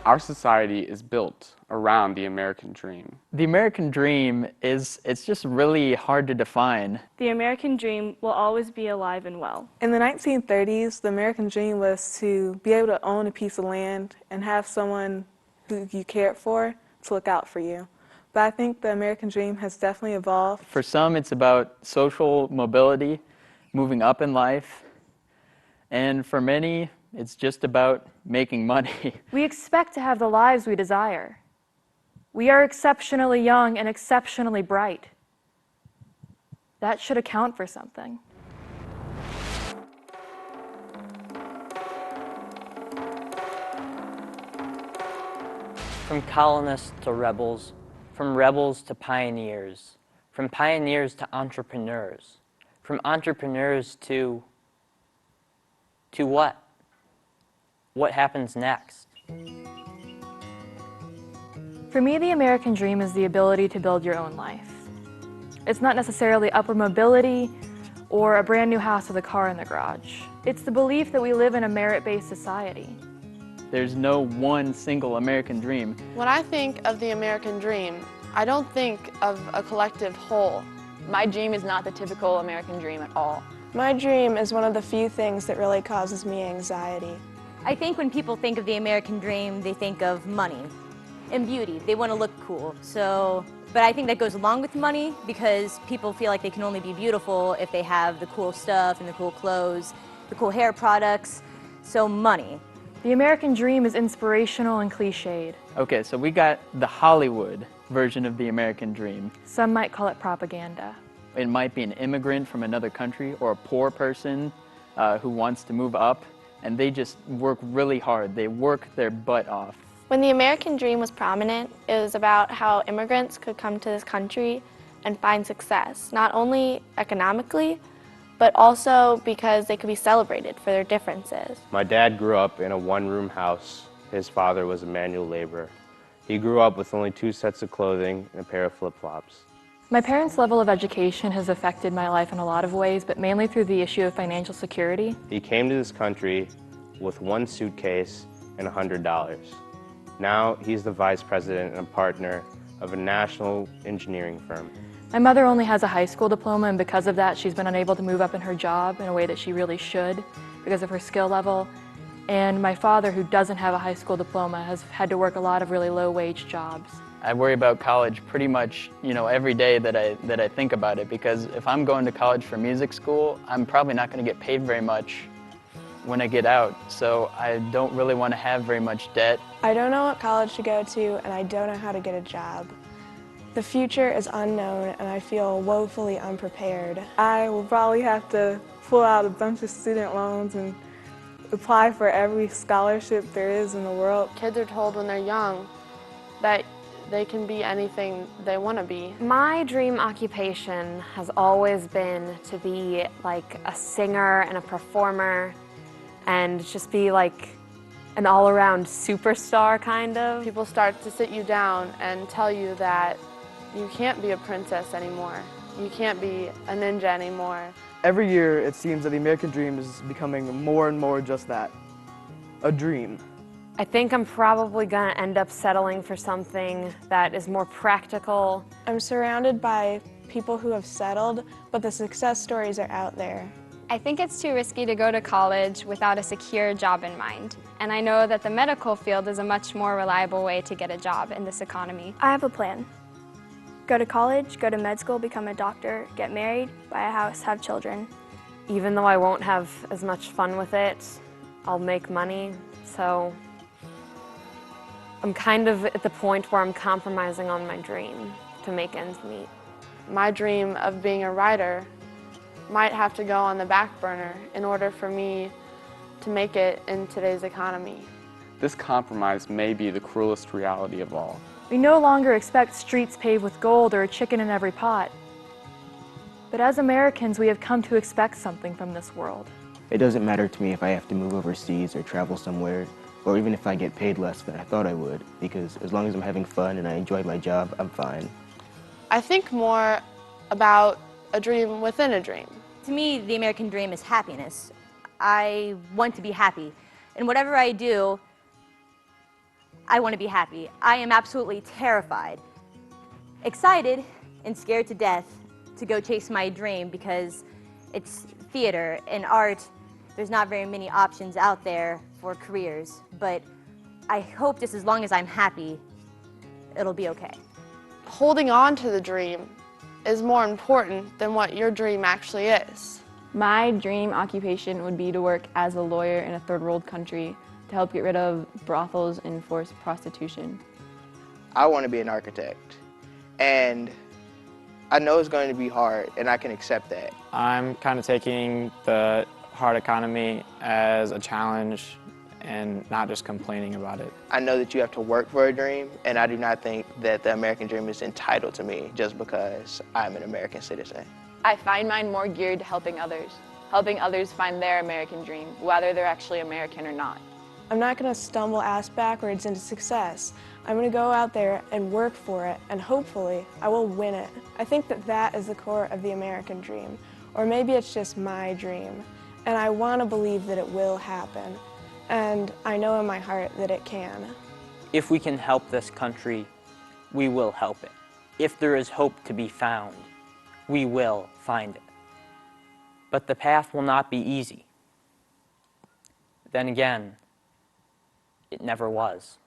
Our society is built around the American dream. The American dream it's just really hard to define. The American dream will always be alive and well. In the 1930s, the American dream was to be able to own a piece of land and have someone who you cared for to look out for you. But I think the American dream has definitely evolved. For some, it's about social mobility, moving up in life. And for many, it's just about making money. We expect to have the lives we desire. We are exceptionally young and exceptionally bright. That should account for something. From colonists to rebels, from rebels to pioneers, from pioneers to entrepreneurs, from entrepreneurs to what? What happens next? For me, the American dream is the ability to build your own life. It's not necessarily upward mobility or a brand new house with a car in the garage. It's the belief that we live in a merit-based society. There's no one single American dream. When I think of the American dream, I don't think of a collective whole. My dream is not the typical American dream at all. My dream is one of the few things that really causes me anxiety. I think when people think of the American dream, they think of money and beauty. They want to look cool. But I think that goes along with money because people feel like they can only be beautiful if they have the cool stuff and the cool clothes, the cool hair products. So money. The American dream is inspirational and cliched. Okay, so we got the Hollywood version of the American dream. Some might call it propaganda. It might be an immigrant from another country or a poor person who wants to move up, and they just work really hard. They work their butt off. When the American dream was prominent, it was about how immigrants could come to this country and find success, not only economically, but also because they could be celebrated for their differences. My dad grew up in a one-room house. His father was a manual laborer. He grew up with only 2 sets of clothing and a pair of flip-flops. My parents' level of education has affected my life in a lot of ways, but mainly through the issue of financial security. He came to this country with 1 suitcase and $100. Now he's the vice president and a partner of a national engineering firm. My mother only has a high school diploma, and because of that, she's been unable to move up in her job in a way that she really should because of her skill level. And my father, who doesn't have a high school diploma, has had to work a lot of really low-wage jobs. I worry about college pretty much, every day that I think about it, because if I'm going to college for music school, I'm probably not going to get paid very much when I get out, so I don't really want to have very much debt. I don't know what college to go to, and I don't know how to get a job. The future is unknown, and I feel woefully unprepared. I will probably have to pull out a bunch of student loans and apply for every scholarship there is in the world. Kids are told when they're young that they can be anything they want to be. My dream occupation has always been to be like a singer and a performer and just be like an all-around superstar, kind of. People start to sit you down and tell you that you can't be a princess anymore. You can't be a ninja anymore. Every year it seems that the American dream is becoming more and more just that, a dream. I think I'm probably going to end up settling for something that is more practical. I'm surrounded by people who have settled, but the success stories are out there. I think it's too risky to go to college without a secure job in mind. And I know that the medical field is a much more reliable way to get a job in this economy. I have a plan. Go to college, go to med school, become a doctor, get married, buy a house, have children. Even though I won't have as much fun with it, I'll make money, so I'm kind of at the point where I'm compromising on my dream to make ends meet. My dream of being a writer might have to go on the back burner in order for me to make it in today's economy. This compromise may be the cruelest reality of all. We no longer expect streets paved with gold or a chicken in every pot. But as Americans, we have come to expect something from this world. It doesn't matter to me if I have to move overseas or travel somewhere, or even if I get paid less than I thought I would, because as long as I'm having fun and I enjoy my job, I'm fine. I think more about a dream within a dream. To me, the American dream is happiness. I want to be happy. And whatever I do, I want to be happy. I am absolutely terrified, excited, and scared to death to go chase my dream because it's theater and art. There's not very many options out there for careers, but I hope just as long as I'm happy, it'll be okay. Holding on to the dream is more important than what your dream actually is. My dream occupation would be to work as a lawyer in a third world country to help get rid of brothels and forced prostitution. I want to be an architect, and I know it's going to be hard, and I can accept that. I'm kind of taking the hard economy as a challenge and not just complaining about it. I know that you have to work for a dream, and I do not think that the American dream is entitled to me just because I'm an American citizen. I find mine more geared to helping others find their American dream, whether they're actually American or not. I'm not going to stumble ass backwards into success. I'm going to go out there and work for it, and hopefully I will win it. I think that that is the core of the American dream, or maybe it's just my dream, and I want to believe that it will happen, and I know in my heart that it can. If we can help this country, we will help it. If there is hope to be found, we will find it. But the path will not be easy. Then again, it never was.